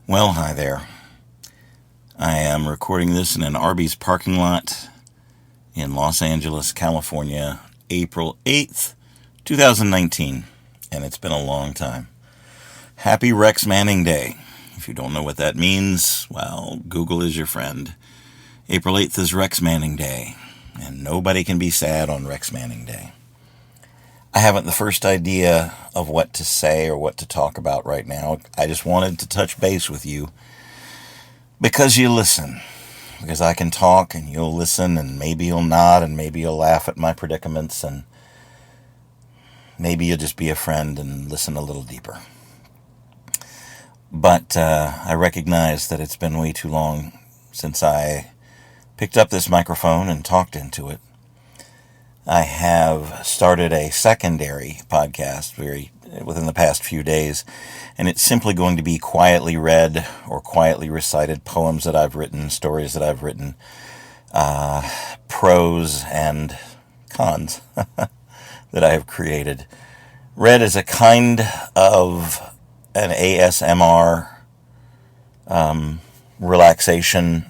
Well, hi there. I am recording this in an Arby's parking lot in Los Angeles, California, April 8th, 2019, and it's been a long time. Happy Rex Manning Day. If you don't know what that means, well, Google is your friend. April 8th is Rex Manning Day, and nobody can be sad on Rex Manning Day. I haven't the first idea of what to say or what to talk about right now. I just wanted to touch base with you because you listen. Because I can talk and you'll listen and maybe you'll nod and maybe you'll laugh at my predicaments and maybe you'll just be a friend and listen a little deeper. But I recognize that it's been way too long since I picked up this microphone and talked into it. I have started a secondary podcast within the past few days, and it's simply going to be quietly read or quietly recited poems that I've written, stories that I've written, pros and cons that I have created. Read as a kind of an ASMR relaxation.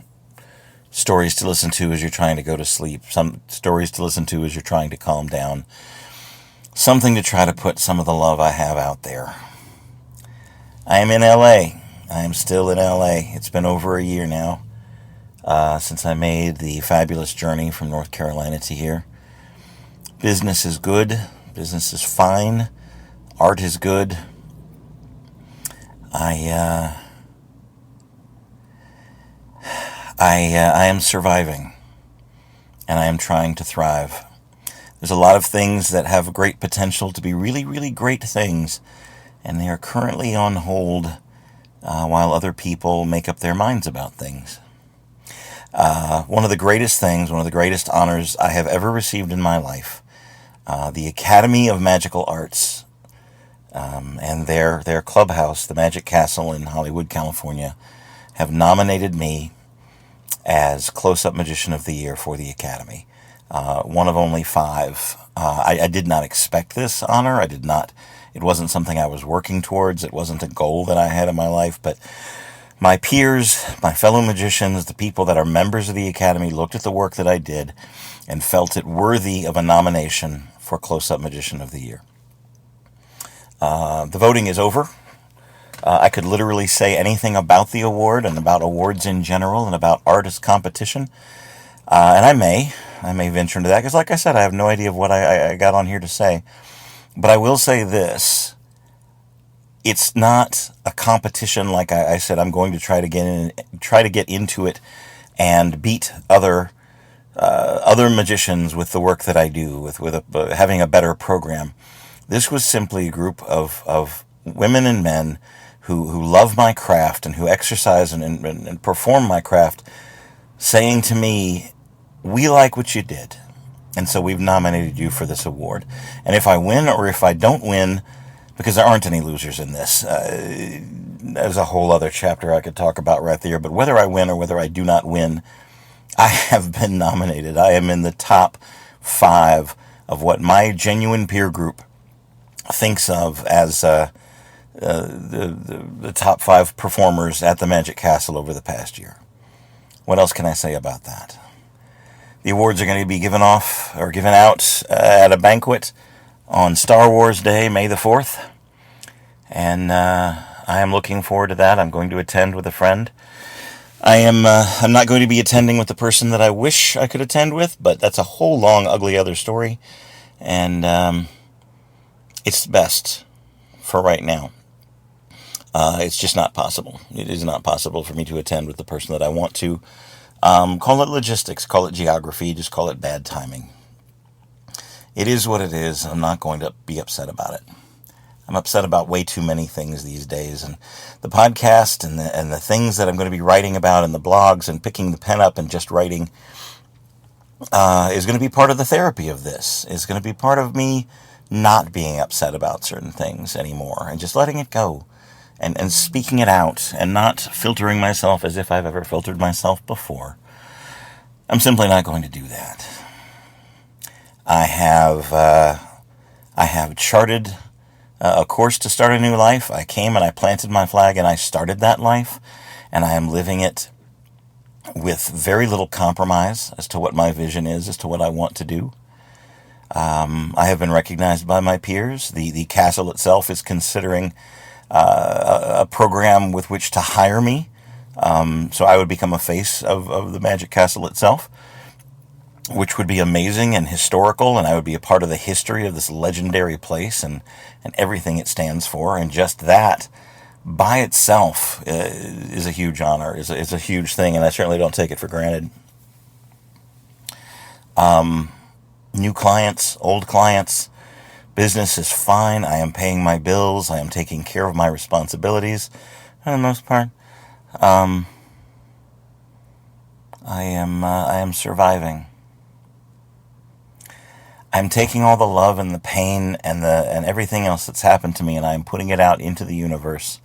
Stories to listen to as you're trying to go to sleep. Some stories to listen to as you're trying to calm down. Something to try to put some of the love I have out there. I am in LA. I am still in LA. It's been over a year now since I made the fabulous journey from North Carolina to here. Business is good. Business is fine. Art is good. I am surviving, and I am trying to thrive. There's a lot of things that have great potential to be really, really great things, and they are currently on hold while other people make up their minds about things. One of the greatest honors I have ever received in my life, the Academy of Magical Arts, and their clubhouse, the Magic Castle in Hollywood, California, have nominated me as Close-Up Magician of the Year for the Academy. One of only 5. I did not expect this honor. It wasn't something I was working towards. It wasn't a goal that I had in my life. But my peers, my fellow magicians, the people that are members of the Academy looked at the work that I did and felt it worthy of a nomination for Close-Up Magician of the Year. The voting is over. I could literally say anything about the award and about awards in general and about artist competition. And I may venture into that because, like I said, I have no idea of what I got on here to say. But I will say this. It's not a competition like I said. I'm going to try to get into it and beat other magicians with the work that I do, with having a better program. This was simply a group of women and men who love my craft and who exercise and perform my craft, saying to me, we like what you did, and so we've nominated you for this award. And if I win or if I don't win, because there aren't any losers in this, there's a whole other chapter I could talk about right there, but whether I win or whether I do not win, I have been nominated. I am in the top 5 of what my genuine peer group thinks of as the top 5 performers at the Magic Castle over the past year. What else can I say about that? The awards are going to be given out at a banquet on Star Wars Day, May the 4th. And I am looking forward to that. I'm going to attend with a friend. I'm not going to be attending with the person that I wish I could attend with, but that's a whole long, ugly other story. And it's best for right now. It's just not possible. It is not possible for me to attend with the person that I want to. Call it logistics, call it geography, just call it bad timing. It is what it is. I'm not going to be upset about it. I'm upset about way too many things these days, and the podcast and the things that I'm going to be writing about and the blogs and picking the pen up and just writing is going to be part of the therapy of this. It's going to be part of me not being upset about certain things anymore and just letting it go. And speaking it out and not filtering myself as if I've ever filtered myself before. I'm simply not going to do that. I have charted a course to start a new life. I came and I planted my flag and I started that life, and I am living it with very little compromise as to what my vision is, as to what I want to do. I have been recognized by my peers. The castle itself is considering a program with which to hire me. So I would become a face of the Magic Castle itself, which would be amazing and historical, and I would be a part of the history of this legendary place and everything it stands for. And just that by itself is a huge honor, is a huge thing, and I certainly don't take it for granted. New clients, old clients, business is fine. I am paying my bills. I am taking care of my responsibilities for the most part. I am surviving. I'm taking all the love and the pain and everything else that's happened to me, and I'm putting it out into the universe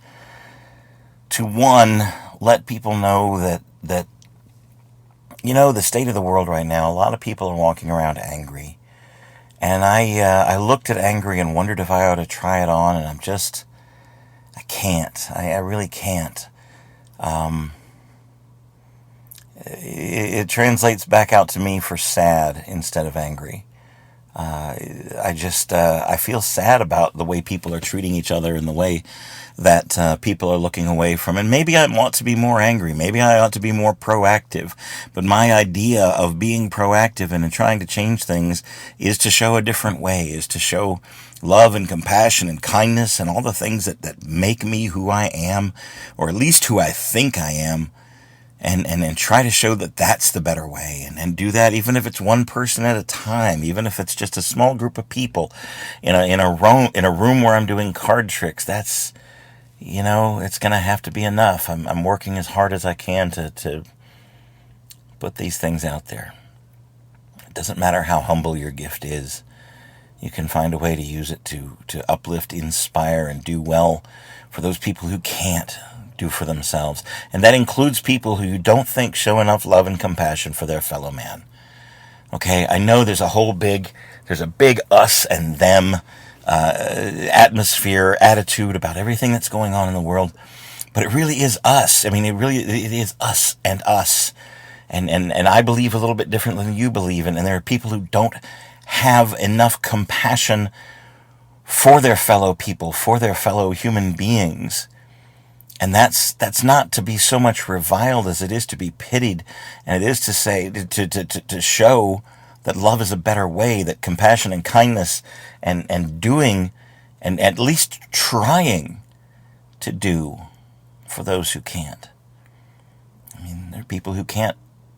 to, one, let people know that the state of the world right now, a lot of people are walking around angry. And I looked at angry and wondered if I ought to try it on, and I can't. I really can't. It translates back out to me for sad instead of angry. I feel sad about the way people are treating each other and the way that people are looking away from. And maybe I want to be more angry. Maybe I ought to be more proactive. But my idea of being proactive and trying to change things is to show a different way, is to show love and compassion and kindness and all the things that make me who I am, or at least who I think I am. And try to show that that's the better way, and do that even if it's one person at a time, even if it's just a small group of people in a room where I'm doing card tricks. That's, it's gonna have to be enough. I'm working as hard as I can to put these things out there. It doesn't matter how humble your gift is. You can find a way to use it to uplift, inspire, and do well for those people who can't do for themselves. And that includes people who you don't think show enough love and compassion for their fellow man. Okay, I know there's a big us and them atmosphere, attitude about everything that's going on in the world, but it really is us. I mean, it is us and us. And I believe a little bit differently than you believe, and there are people who don't have enough compassion for their fellow people, for their fellow human beings. And that's not to be so much reviled as it is to be pitied, and it is to say, to show that love is a better way, that compassion and kindness and doing, and at least trying to do for those who can't. I mean, there are people who can't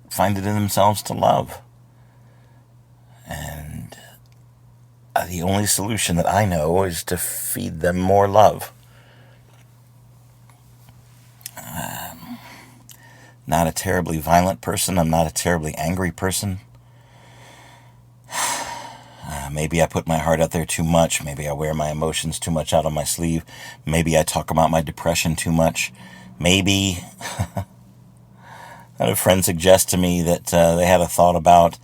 find it in themselves to love. And the only solution that I know is to feed them more love. Not a terribly violent person. I'm not a terribly angry person. Maybe I put my heart out there too much. Maybe I wear my emotions too much out on my sleeve. Maybe I talk about my depression too much. Maybe I had a friend suggest to me that they had a thought about,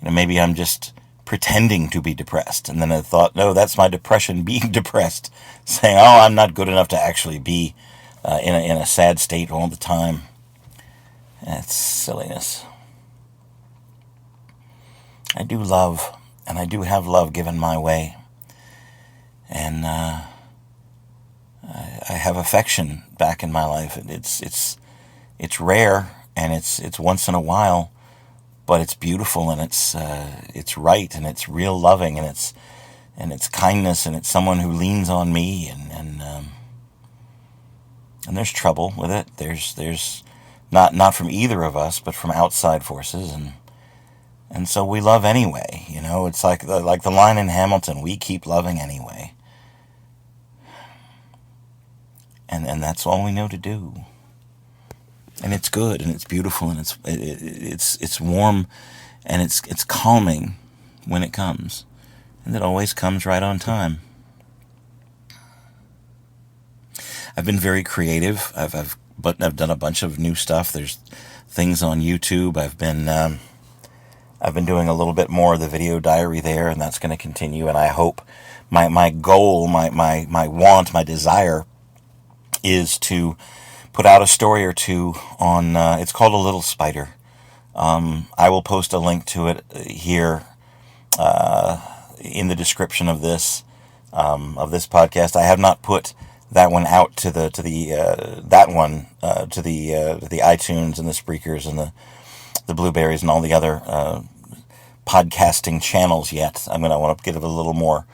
maybe I'm just pretending to be depressed. And then I thought, no, that's my depression being depressed. Saying, oh, I'm not good enough to actually be in a sad state all the time. That's silliness. I do love, and I do have love given my way. And I have affection back in my life. It's rare, and it's once in a while, but it's beautiful, and it's right, and it's real loving, and it's kindness, and it's someone who leans on me, and there's trouble with it. There's not from either of us, but from outside forces, and so we love anyway. It's like the line in Hamilton: "We keep loving anyway," and that's all we know to do. And it's good, and it's beautiful, and it's warm, and it's calming when it comes, and it always comes right on time. I've been very creative. I've done a bunch of new stuff. There's things on YouTube. I've been doing a little bit more of the video diary there, and that's going to continue. And I hope my goal, my want, my desire is to put out a story or two on, it's called A Little Spider. I will post a link to it here in the description of this podcast. I have not put that one out to the iTunes and the Spreakers and the Blueberries and all the other podcasting channels yet. I want to give it a little more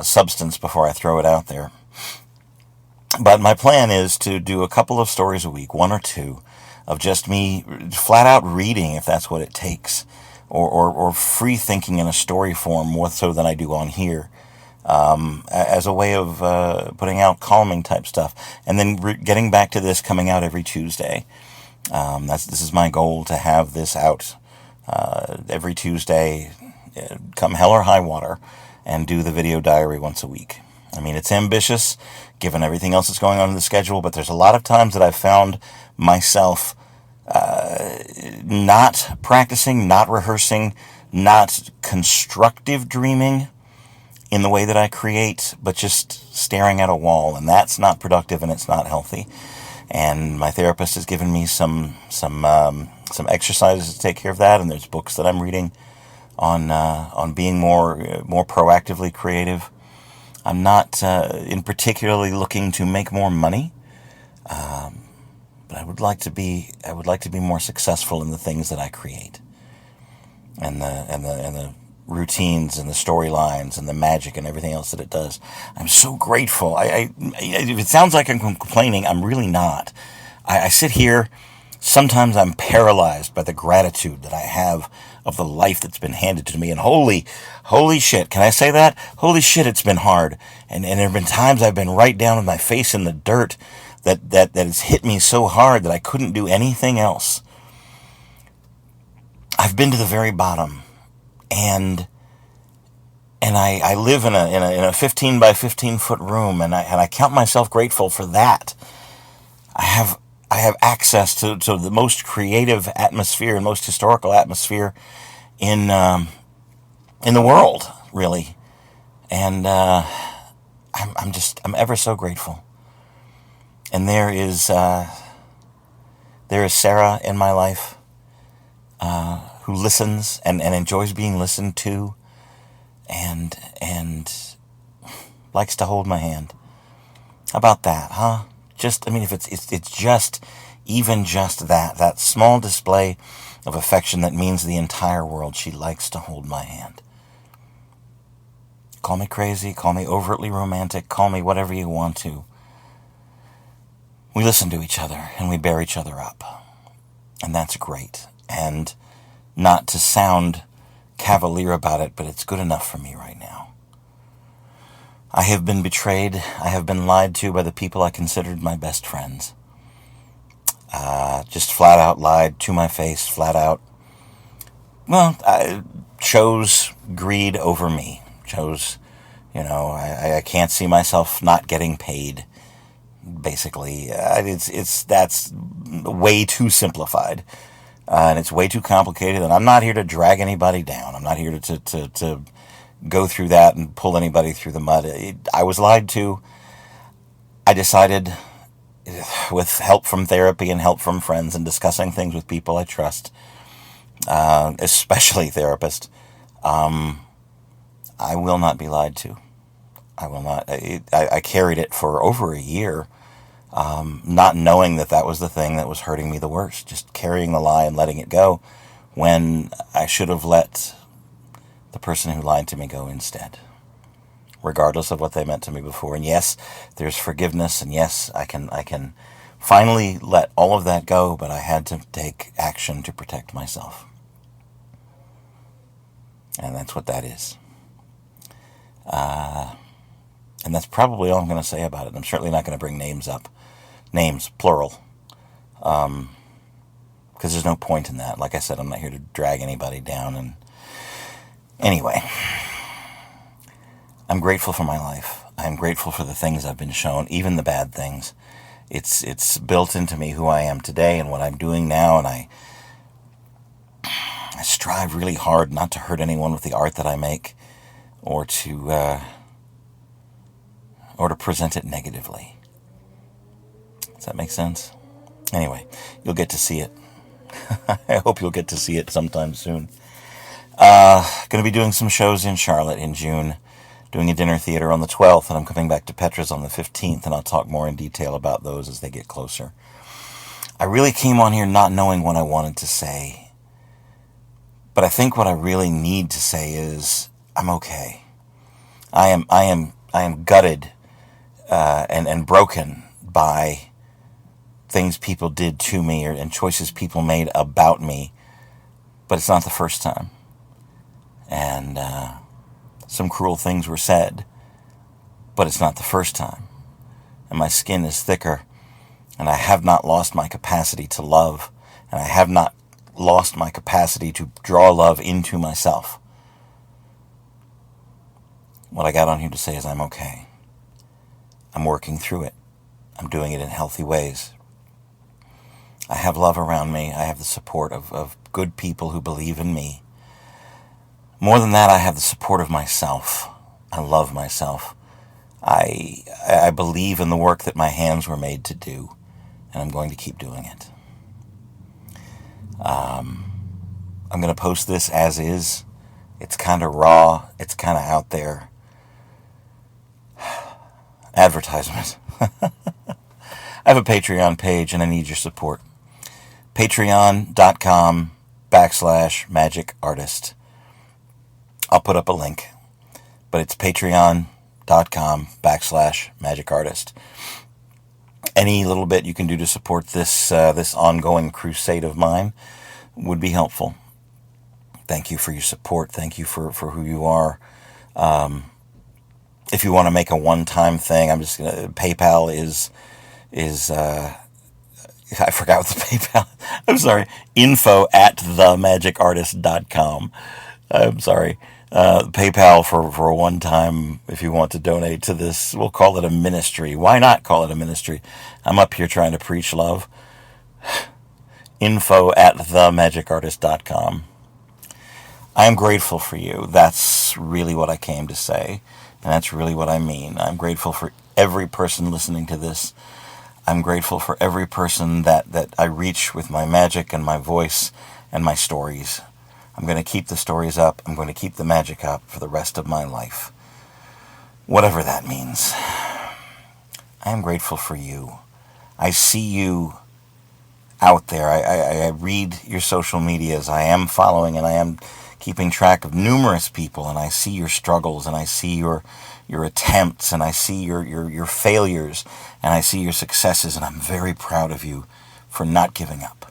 substance before I throw it out there. But my plan is to do a couple of stories a week, one or two, of just me flat out reading, if that's what it takes, or free thinking in a story form more so than I do on here, as a way of putting out calming type stuff, and then getting back to this coming out every Tuesday. This is my goal, to have this out every Tuesday, come hell or high water, and do the video diary once a week. I mean, it's ambitious, given everything else that's going on in the schedule, but there's a lot of times that I've found myself not practicing, not rehearsing, not constructive dreaming in the way that I create, but just staring at a wall, and that's not productive and it's not healthy. And my therapist has given me some exercises to take care of that, and there's books that I'm reading on being more proactively creative. I'm not in particularly looking to make more money, but I would like to be more successful in the things that I create, and the routines and the storylines and the magic and everything else that it does. I'm so grateful. If it sounds like I'm complaining, I'm really not. I sit here. Sometimes I'm paralyzed by the gratitude that I have of the life that's been handed to me. And holy shit, can I say that? Holy shit, it's been hard. And there have been times I've been right down with my face in the dirt that has hit me so hard that I couldn't do anything else. I've been to the very bottom. And I live in a 15 by 15 foot room, and I count myself grateful for that. I have access to the most creative atmosphere and most historical atmosphere in the world, really, and I'm ever so grateful. And there is Sarah in my life who listens and enjoys being listened to, and likes to hold my hand. How about that, huh? If it's just that small display of affection that means the entire world, she likes to hold my hand. Call me crazy, call me overtly romantic, call me whatever you want to. We listen to each other and we bear each other up. And that's great. And not to sound cavalier about it, but it's good enough for me right now. I have been betrayed. I have been lied to by the people I considered my best friends. Just flat out lied to my face, flat out. Well, I chose greed over me. I can't see myself not getting paid. Basically, that's way too simplified, and it's way too complicated. And I'm not here to drag anybody down. I'm not here to go through that and pull anybody through the mud. I was lied to. I decided, with help from therapy and help from friends and discussing things with people I trust, especially therapists, I will not be lied to. I will not. I carried it for over a year, not knowing that was the thing that was hurting me the worst, just carrying the lie and letting it go, when I should have let the person who lied to me go instead, regardless of what they meant to me before. And yes, there's forgiveness, and yes, I can finally let all of that go, but I had to take action to protect myself. And that's what that is. And that's probably all I'm going to say about it. I'm certainly not going to bring names up. Names, plural. Because there's no point in that. Like I said, I'm not here to drag anybody down. And anyway, I'm grateful for my life. I'm grateful for the things I've been shown, even the bad things. It's built into me who I am today and what I'm doing now, and I strive really hard not to hurt anyone with the art that I make, or to or to present it negatively. Does that make sense? Anyway, you'll get to see it. I hope you'll get to see it sometime soon. Going to be doing some shows in Charlotte in June, doing a dinner theater on the 12th, and I'm coming back to Petra's on the 15th, and I'll talk more in detail about those as they get closer. I really came on here not knowing what I wanted to say, but I think what I really need to say is I'm okay. I am gutted and broken by things people did to me and choices people made about me, but it's not the first time. And some cruel things were said, but it's not the first time. And my skin is thicker, and I have not lost my capacity to love, and I have not lost my capacity to draw love into myself. What I got on here to say is I'm okay. I'm working through it. I'm doing it in healthy ways. I have love around me. I have the support of good people who believe in me. More than that, I have the support of myself. I love myself. I believe in the work that my hands were made to do, and I'm going to keep doing it. I'm going to post this as is. It's kind of raw. It's kind of out there. Advertisement. I have a Patreon page, and I need your support. Patreon.com/magicartist. I'll put up a link, but it's patreon.com/magicartist. Any little bit you can do to support this ongoing crusade of mine would be helpful. Thank you for your support. Thank you for who you are. If you want to make a one-time thing, I'm just gonna. PayPal is I forgot what the PayPal. I'm sorry. info@themagicartist.com. I'm sorry. PayPal for a one-time, if you want to donate to this, we'll call it a ministry. Why not call it a ministry? I'm up here trying to preach love. info@themagicartist.com. I am grateful for you. That's really what I came to say, and that's really what I mean. I'm grateful for every person listening to this. I'm grateful for every person that I reach with my magic and my voice and my stories. I'm going to keep the stories up. I'm going to keep the magic up for the rest of my life. Whatever that means. I am grateful for you. I see you out there. I read your social medias. I am following and I am keeping track of numerous people, and I see your struggles, and I see your attempts, and I see your failures, and I see your successes, and I'm very proud of you for not giving up.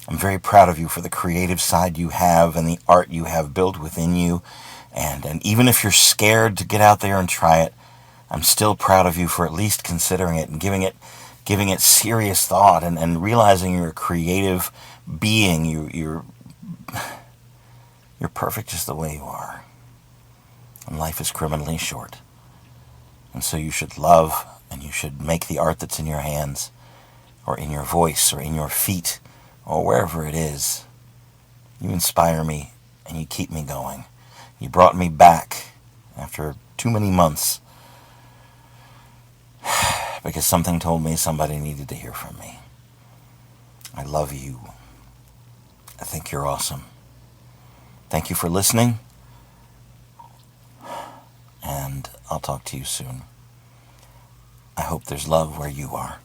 I'm very proud of you for the creative side you have and the art you have built within you. And even if you're scared to get out there and try it, I'm still proud of you for at least considering it and giving it serious thought and realizing you're a creative being. You're perfect just the way you are. And life is criminally short. And so you should love and you should make the art that's in your hands or in your voice or in your feet or wherever it is. You inspire me and you keep me going. You brought me back after too many months because something told me somebody needed to hear from me. I love you. I think you're awesome. Thank you for listening, and I'll talk to you soon. I hope there's love where you are.